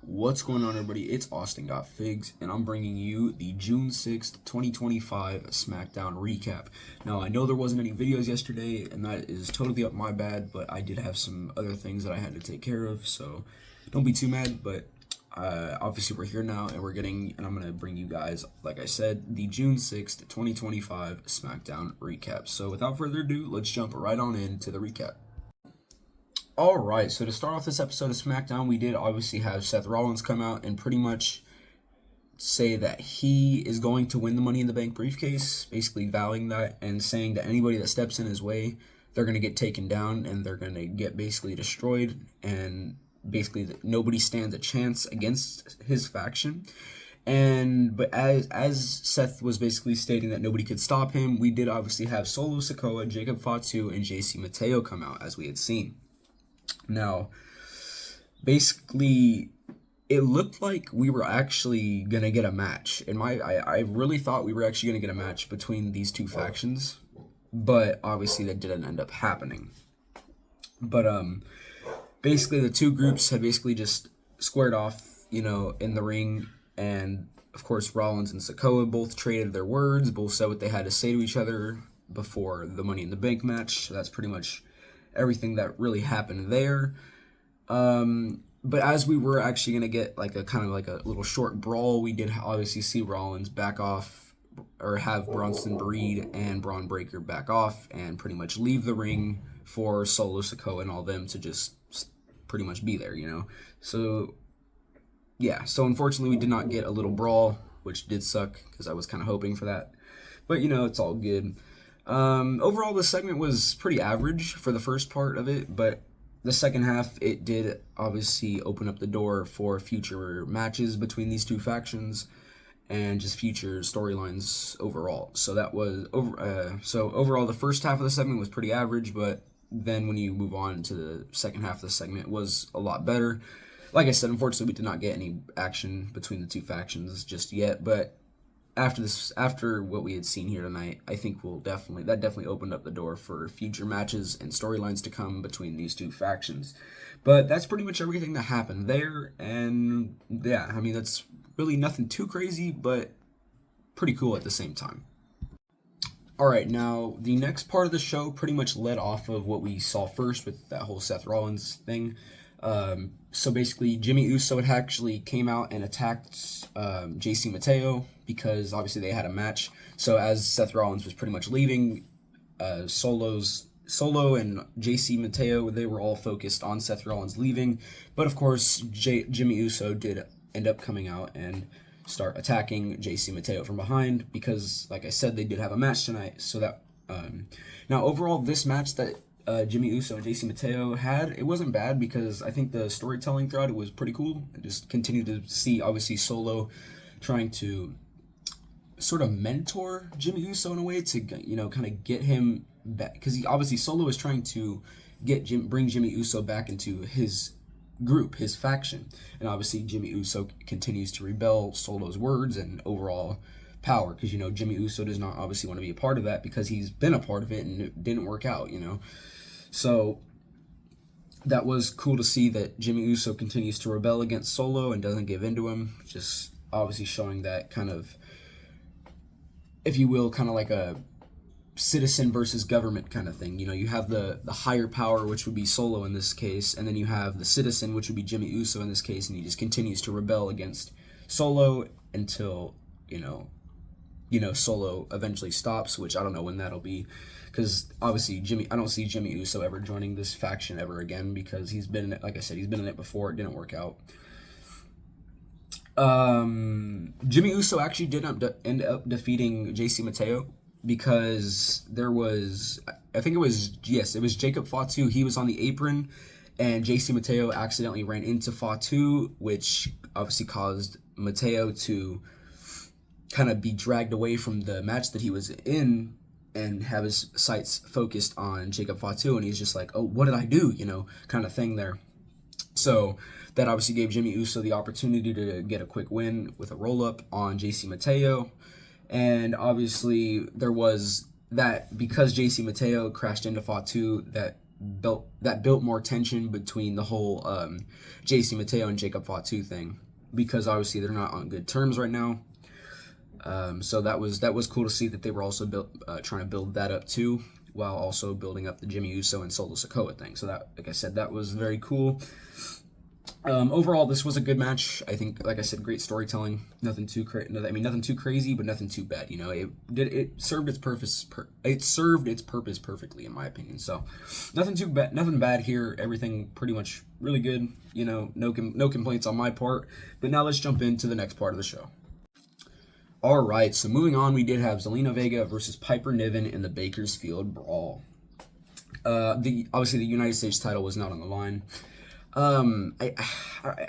What's going on, everybody? It's Austin Got Figs, and I'm bringing you the June 6th, 2025 Smackdown recap. Now, I know there wasn't any videos yesterday, and that is totally up my bad, but I did have some other things that I had to take care of, so don't be too mad, but obviously we're here now, and I'm going to bring you guys, like I said, the June 6th, 2025 Smackdown recap. So without further ado, let's jump right on into the recap. Alright, so to start off this episode of SmackDown, we did obviously have Seth Rollins come out and pretty much say that he is going to win the Money in the Bank briefcase, basically vowing that and saying that anybody that steps in his way, they're going to get taken down and they're going to get basically destroyed, and basically nobody stands a chance against his faction. But as Seth was basically stating that nobody could stop him, we did obviously have Solo Sikoa, Jacob Fatu, and JC Mateo come out, as we had seen. Now, basically, it looked like we were actually going to get a match. I really thought we were actually going to get a match between these two factions, but obviously that didn't end up happening. But basically the two groups had basically just squared off, in the ring, and of course Rollins and Sikoa both traded their words, both said what they had to say to each other before the Money in the Bank match. So that's pretty much everything that really happened there. But as we were actually going to get like a kind of like a little short brawl, we did obviously see Rollins back off, or have Bronson Breed and Braun Breaker back off and pretty much leave the ring for Solo Sikoa and all them to just pretty much be there, So yeah, so unfortunately we did not get a little brawl, which did suck because I was kind of hoping for that. But it's all good. Overall, the segment was pretty average for the first part of it, but the second half, it did obviously open up the door for future matches between these two factions and just future storylines overall. So that was overall, the first half of the segment was pretty average, but then when you move on to the second half of the segment, it was a lot better. Like I said, unfortunately, we did not get any action between the two factions just yet, but after what we had seen here tonight, I think that definitely opened up the door for future matches and storylines to come between these two factions. But that's pretty much everything that happened there, and yeah, I mean, that's really nothing too crazy, but pretty cool at the same time. Alright, now the next part of the show pretty much led off of what we saw first with that whole Seth Rollins thing. So basically, Jimmy Uso had actually came out and attacked JC Mateo because obviously they had a match. So as Seth Rollins was pretty much leaving, Solo and JC Mateo, they were all focused on Seth Rollins leaving. But of course, Jimmy Uso did end up coming out and start attacking JC Mateo from behind because, like I said, they did have a match tonight. So that now overall, this match that Jimmy Uso and JC Mateo had, it wasn't bad because I think the storytelling throughout it was pretty cool. I just continued to see, obviously, Solo trying to sort of mentor Jimmy Uso in a way to, kind of get him back, because Solo is trying to bring Jimmy Uso back into his group, his faction, and obviously Jimmy Uso continues to rebel Solo's words and overall power, because Jimmy Uso does not obviously want to be a part of that because he's been a part of it and it didn't work out, So that was cool to see that Jimmy Uso continues to rebel against Solo and doesn't give in to him, just obviously showing that kind of, if you will, kind of like a citizen versus government kind of thing. You have the higher power, which would be Solo in this case, and then you have the citizen, which would be Jimmy Uso in this case, and he just continues to rebel against Solo until, Solo eventually stops, which I don't know when that'll be, because obviously I don't see Jimmy Uso ever joining this faction ever again, because he's been in it, like I said, he's been in it before, it didn't work out. Jimmy Uso actually did end up defeating JC Mateo because there was, I think it was Jacob Fatu. He was on the apron and JC Mateo accidentally ran into Fatu, which obviously caused Mateo to kind of be dragged away from the match that he was in and have his sights focused on Jacob Fatu, and he's just like, oh, what did I do, kind of thing there. So that obviously gave Jimmy Uso the opportunity to get a quick win with a roll-up on JC Mateo. And obviously there was that, because JC Mateo crashed into Fatu, that built more tension between the whole JC Mateo and Jacob Fatu thing, because obviously they're not on good terms right now. So that was cool to see that they were also trying to build that up too, while also building up the Jimmy Uso and Solo Sikoa thing. So that, like I said, that was very cool. Overall, this was a good match. I think, like I said, great storytelling. Nothing too nothing too crazy, but nothing too bad. You know, it served its purpose. It served its purpose perfectly, in my opinion. So, nothing bad here. Everything pretty much really good. You know, no complaints on my part. But now let's jump into the next part of the show. All right, so moving on, we did have Zelina Vega versus Piper Niven in the Bakersfield Brawl. Obviously the United States title was not on the line. I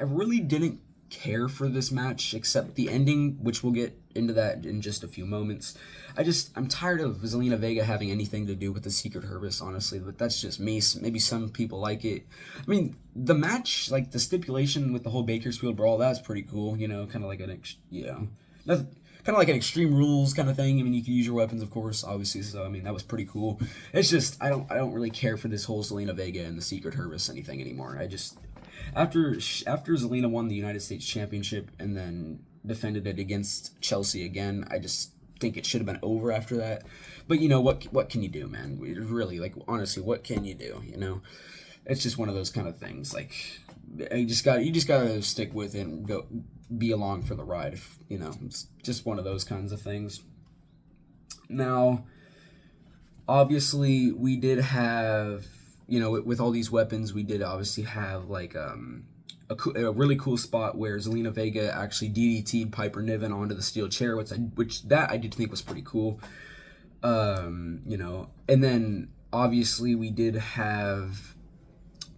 really didn't care for this match, except the ending, which we'll get into that in just a few moments. I'm tired of Zelina Vega having anything to do with the Secret Service, honestly, but that's just me. Maybe some people like it. I mean, the match, like the stipulation with the whole Bakersfield Brawl, that's pretty cool, you know, kind of like kind of like an Extreme Rules kind of thing. I mean, you can use your weapons, of course, obviously. So, I mean, that was pretty cool. It's just I don't really care for this whole Zelina Vega and the Secret Service anything anymore. After Zelina won the United States Championship and then defended it against Chelsea again, I just think it should have been over after that. But you know what can you do, man? Really, like, honestly, what can you do? You know, it's just one of those kind of things. Like, you just gotta stick with it and be along for the ride. You know, it's just one of those kinds of things. Now, obviously, we did have, you know, with all these weapons, we did obviously have like a really cool spot where Zelina Vega actually DDT'd Piper Niven onto the steel chair, which I did think was pretty cool. You know, and then obviously we did have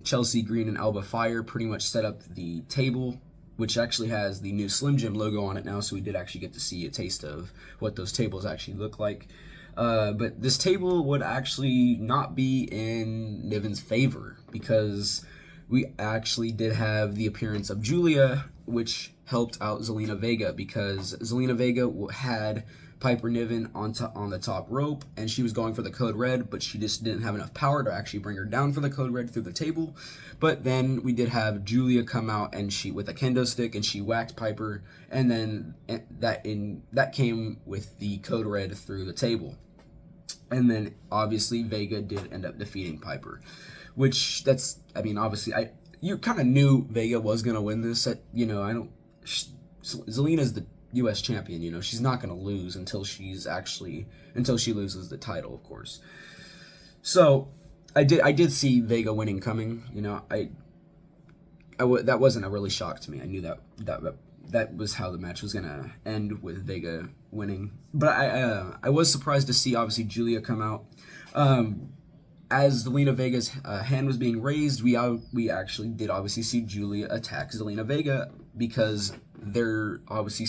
Chelsea Green and Alba Fire pretty much set up the table, which actually has the new Slim Jim logo on it now, so we did actually get to see a taste of what those tables actually look like. But this table would actually not be in Niven's favor, because we actually did have the appearance of Julia, which helped out Zelina Vega, because Zelina Vega had Piper Niven on the top rope, and she was going for the code red, but she just didn't have enough power to actually bring her down for the code red through the table. But then we did have Julia come out, and she with a kendo stick, and she whacked Piper, and then that came with the code red through the table. And then obviously Vega did end up defeating Piper, which obviously you kind of knew Vega was gonna win this. Zelina's the U.S. champion, you know, she's not going to lose until she loses the title, of course. So I did see Vega winning coming, you know. That wasn't a really shock to me. I knew that was how the match was going to end, with Vega winning. But I was surprised to see obviously Julia come out. As Zelina Vega's hand was being raised, we actually did obviously see Julia attack Zelina Vega, because they're obviously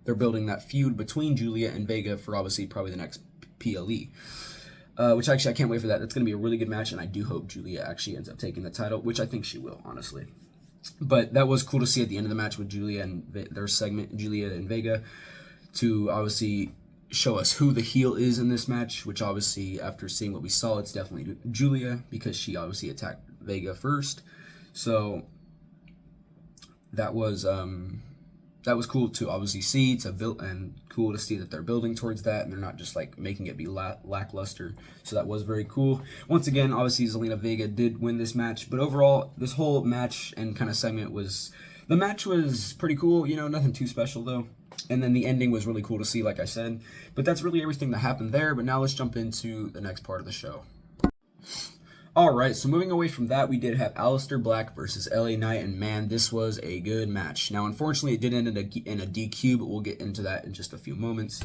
they're building that feud between Julia and Vega for obviously probably the next PLE. Which actually I can't wait for that. That's going to be a really good match, and I do hope Julia actually ends up taking the title, which I think she will, honestly. But that was cool to see at the end of the match with Julia and their segment, Julia and Vega, to obviously show us who the heel is in this match, which obviously after seeing what we saw, it's definitely Julia, because she obviously attacked Vega first. So that was cool to obviously see, and cool to see that they're building towards that, and they're not just like making it be lackluster. So that was very cool. Once again, obviously Zelina Vega did win this match, but overall this whole match and kind of segment was pretty cool, you know, nothing too special though. And then the ending was really cool to see, like I said. But that's really everything that happened there. But now let's jump into the next part of the show. Alright, so moving away from that, we did have Aleister Black versus LA Knight, and man, this was a good match. Now, unfortunately, it did end in a DQ, but we'll get into that in just a few moments.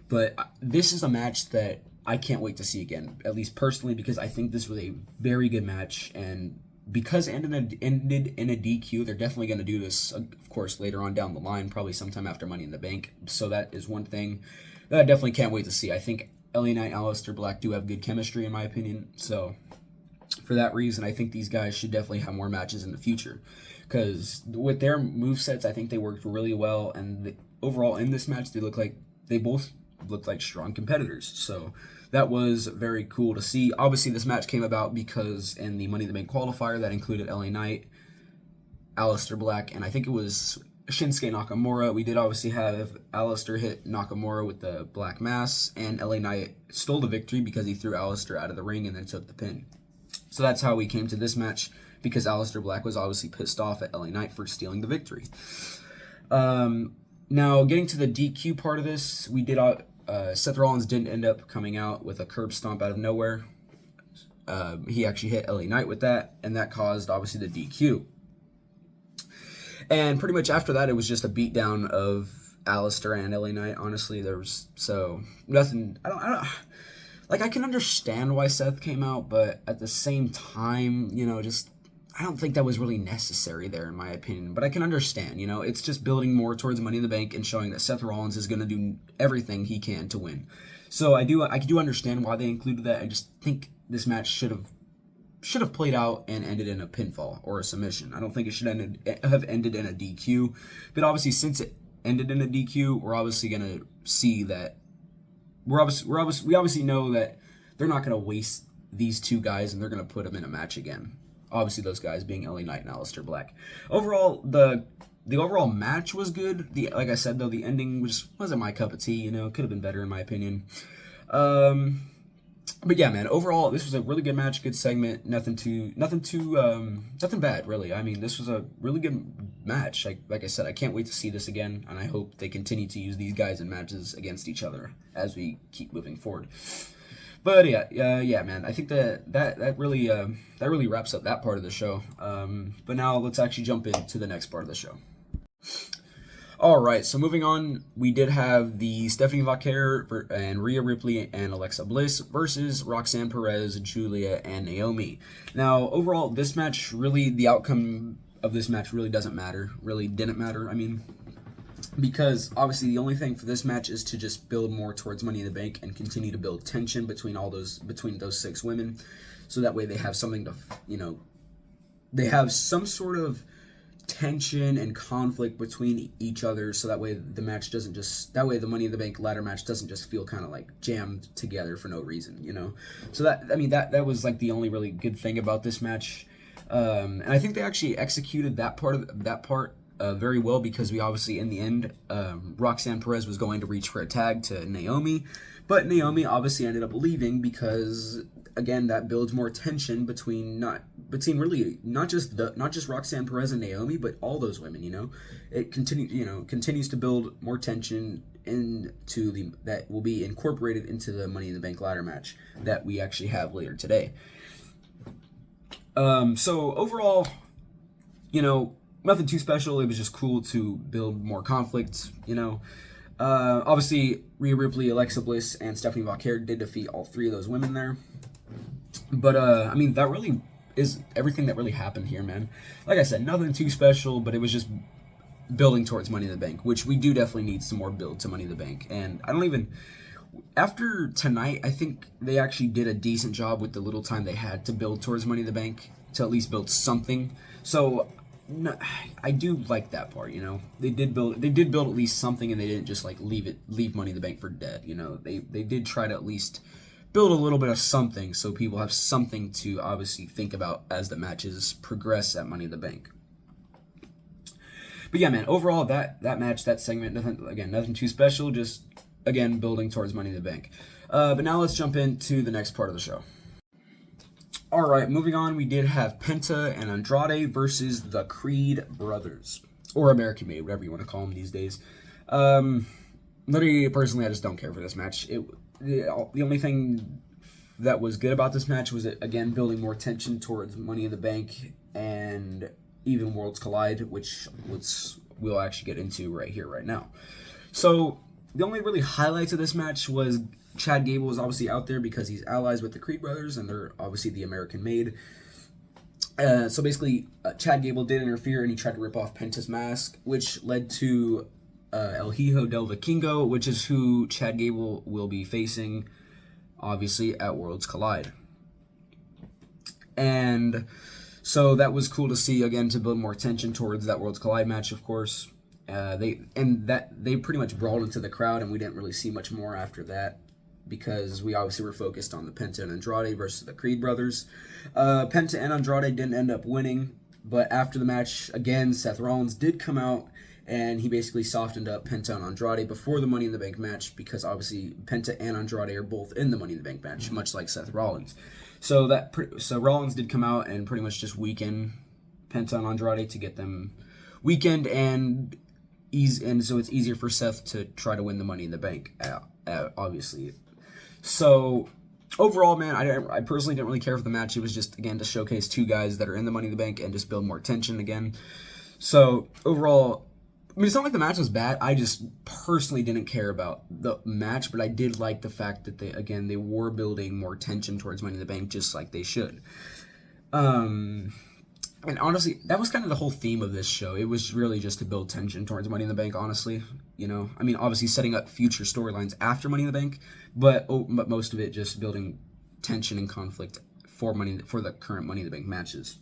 But this is a match that I can't wait to see again, at least personally, because I think this was a very good match, and because it ended in a DQ, they're definitely going to do this, of course, later on down the line, probably sometime after Money in the Bank. So that is one thing that I definitely can't wait to see. I think LA Knight and Aleister Black do have good chemistry, in my opinion. So for that reason, I think these guys should definitely have more matches in the future, because with their movesets, I think they worked really well. And overall in this match, they look like they both looked like strong competitors. So that was very cool to see. Obviously, this match came about because in the Money in the Bank qualifier that included LA Knight, Aleister Black, and I think it was Shinsuke Nakamura. We did obviously have Aleister hit Nakamura with the Black Mass, and LA Knight stole the victory because he threw Aleister out of the ring and then took the pin. So that's how we came to this match, because Aleister Black was obviously pissed off at LA Knight for stealing the victory. Now, getting to the DQ part of this, we did Seth Rollins didn't end up coming out with a curb stomp out of nowhere. He actually hit LA Knight with that, and that caused obviously the DQ. And pretty much after that, it was just a beatdown of Aleister and LA Knight. Honestly, there was nothing. I don't. Like, I can understand why Seth came out, but at the same time, I don't think that was really necessary there, in my opinion. But I can understand, it's just building more towards Money in the Bank and showing that Seth Rollins is going to do everything he can to win. So I do understand why they included that. I just think this match should have played out and ended in a pinfall or a submission. I don't think it should have ended in a DQ. But obviously, since it ended in a DQ, we're obviously going to see that we obviously know that they're not going to waste these two guys and they're going to put them in a match again. Obviously, those guys being LA Knight and Aleister Black. Overall, the overall match was good. Like I said, though, the ending wasn't my cup of tea. It could have been better in my opinion. But yeah, man. Overall, this was a really good match, good segment. Nothing bad, really. I mean, this was a really good match. Like I said, I can't wait to see this again, and I hope they continue to use these guys in matches against each other as we keep moving forward. But yeah, man. I think that really wraps up that part of the show. But now let's actually jump into the next part of the show. All right, so moving on, we did have the Stephanie Vaquer and Rhea Ripley and Alexa Bliss versus Roxanne Perez, Julia, and Naomi. Now, overall, the outcome of this match really doesn't matter. Really didn't matter, because obviously the only thing for this match is to just build more towards Money in the Bank and continue to build tension between those 6 women, so that way they have something to, they have some sort of tension and conflict between each other, so that way the Money in the Bank ladder match doesn't just feel kind of like jammed together for no reason, So that was like the only really good thing about this match, and I think they actually executed that part very well, because we obviously in the end, Roxanne Perez was going to reach for a tag to Naomi, but Naomi obviously ended up leaving because, again, that builds more tension between not just Roxanne Perez and Naomi, but all those women. It continues to build more tension that will be incorporated into the Money in the Bank ladder match that we actually have later today. So overall, nothing too special. It was just cool to build more conflict. Obviously, Rhea Ripley, Alexa Bliss, and Stephanie Vaquer did defeat all 3 of those women there. But, that really is everything that really happened here, man. Like I said, nothing too special, but it was just building towards Money in the Bank, which we do definitely need some more build to Money in the Bank. And after tonight, I think they actually did a decent job with the little time they had to build towards Money in the Bank, to at least build something. So, no, I do like that part, They did build at least something, and they didn't just leave Money in the Bank for dead, They did try to at least build a little bit of something, so people have something to obviously think about as the matches progress at Money in the Bank. But yeah, man, overall, that match, that segment, nothing too special, just, again, building towards Money in the Bank. But now let's jump into the next part of the show. All right, moving on, we did have Penta and Andrade versus the Creed Brothers, or American Made, whatever you want to call them these days. Literally, personally, I just don't care for this match. The only thing that was good about this match was, again, building more tension towards Money in the Bank and even Worlds Collide, which we'll actually get into right now. So the only really highlights of this match was Chad Gable was obviously out there because he's allies with the Creed Brothers, and they're obviously the American Made. So basically, Chad Gable did interfere, and he tried to rip off Penta's mask, which led to El Hijo del Vikingo, which is who Chad Gable will be facing, obviously, at Worlds Collide. And so that was cool to see, again, to build more tension towards that Worlds Collide match, of course. They pretty much brawled into the crowd, and we didn't really see much more after that because we obviously were focused on the Penta and Andrade versus the Creed brothers. Penta and Andrade didn't end up winning, but after the match, again, Seth Rollins did come out, and he basically softened up Penta and Andrade before the Money in the Bank match, because obviously Penta and Andrade are both in the Money in the Bank match, much like Seth Rollins. So Rollins did come out and pretty much just weaken Penta and Andrade to get them weakened, and so it's easier for Seth to try to win the Money in the Bank, obviously. So overall, man, I personally didn't really care for the match. It was just, again, to showcase two guys that are in the Money in the Bank and just build more tension again. So overall, I mean, it's not like the match was bad. I just personally didn't care about the match, but I did like the fact that they were building more tension towards Money in the Bank, just like they should. And honestly, that was kind of the whole theme of this show. It was really just to build tension towards Money in the Bank, honestly. You know, I mean, obviously setting up future storylines after Money in the Bank, but most of it just building tension and conflict for the current Money in the Bank matches.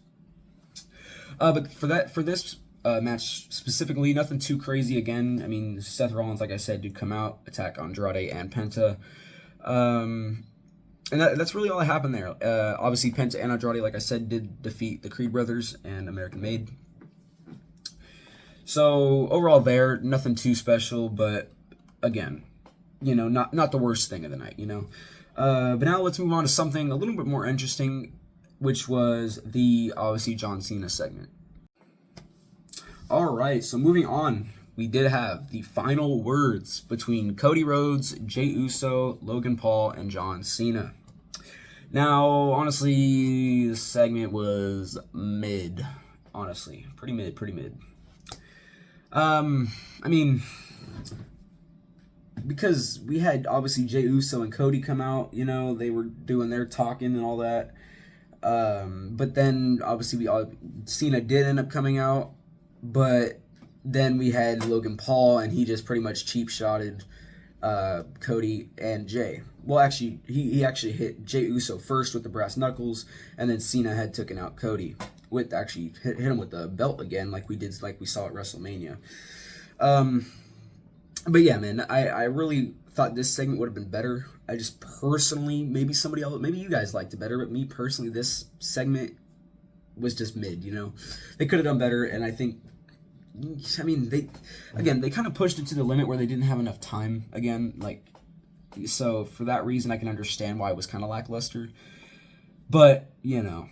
But for this match specifically, nothing too crazy. Again, I mean, Seth Rollins, like I said, did come out, attack Andrade and Penta. And that's really all that happened there. Obviously, Penta and Andrade, like I said, did defeat the Creed brothers and American Made. So overall, nothing too special, but again, you know, not the worst thing of the night, you know. But now let's move on to something a little bit more interesting, which was the obviously John Cena segment. All right, so moving on, we did have the final words between Cody Rhodes, Jey Uso, Logan Paul, and John Cena. Now, honestly, the segment was mid. Honestly, pretty mid. I mean, because we had obviously Jey Uso and Cody come out, you know, they were doing their talking and all that. But then obviously Cena did end up coming out, but then we had Logan Paul, and he just pretty much cheap-shotted Cody and Jey. Well, actually, he actually hit Jey Uso first with the brass knuckles, and then Cena had taken out Cody with actually hit him with the belt again, like we saw at WrestleMania. But yeah, man, I really thought this segment would have been better. I just personally, maybe you guys liked it better, but me personally, this segment was just mid. You know, they could have done better, and I think. I mean, they kind of pushed it to the limit where they didn't have enough time again, so for that reason, I can understand why it was kind of lackluster. But, you know,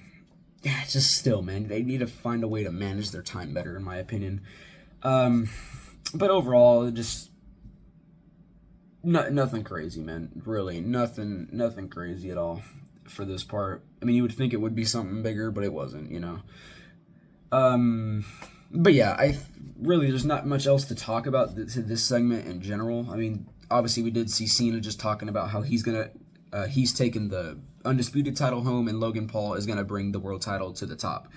just still, man, they need to find a way to manage their time better, in my opinion. But overall, just nothing crazy, man. Really, nothing crazy at all for this part. I mean, you would think it would be something bigger, but it wasn't, you know. But yeah, there's not much else to talk about this segment in general. I mean, obviously we did see Cena just talking about how he's taken the Undisputed title home, and Logan Paul is gonna bring the world title to the top,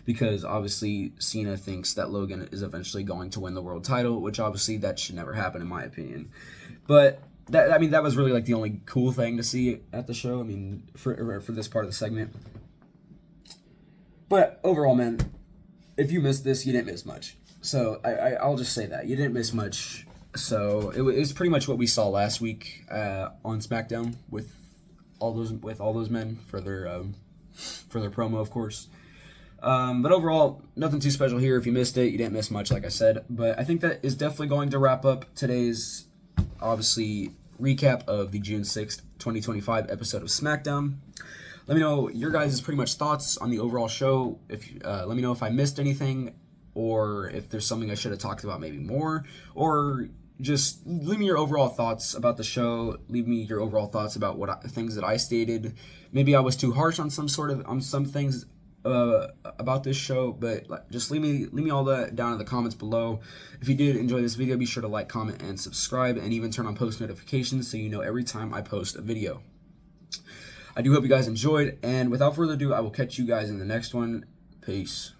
because obviously Cena thinks that Logan is eventually going to win the world title, which obviously that should never happen in my opinion. But that was really like the only cool thing to see at the show. I mean, for this part of the segment. But overall, man, if you missed this, you didn't miss much. So I'll just say that you didn't miss much. So it was pretty much what we saw last week on Smackdown with all those men for their promo, of course. But overall, nothing too special here. If you missed it, you didn't miss much, like I said. But I think that is definitely going to wrap up today's obviously recap of the June 6th, 2025 episode of Smackdown. Let me know your guys' pretty much thoughts on the overall show. Let me know if I missed anything, or if there's something I should have talked about maybe more, or just leave me your overall thoughts about the show. Leave me your overall thoughts about things that I stated. Maybe I was too harsh on some things about this show, but just leave me all that down in the comments below. If you did enjoy this video, be sure to like, comment, and subscribe, and even turn on post notifications so you know every time I post a video. I do hope you guys enjoyed, and without further ado, I will catch you guys in the next one. Peace.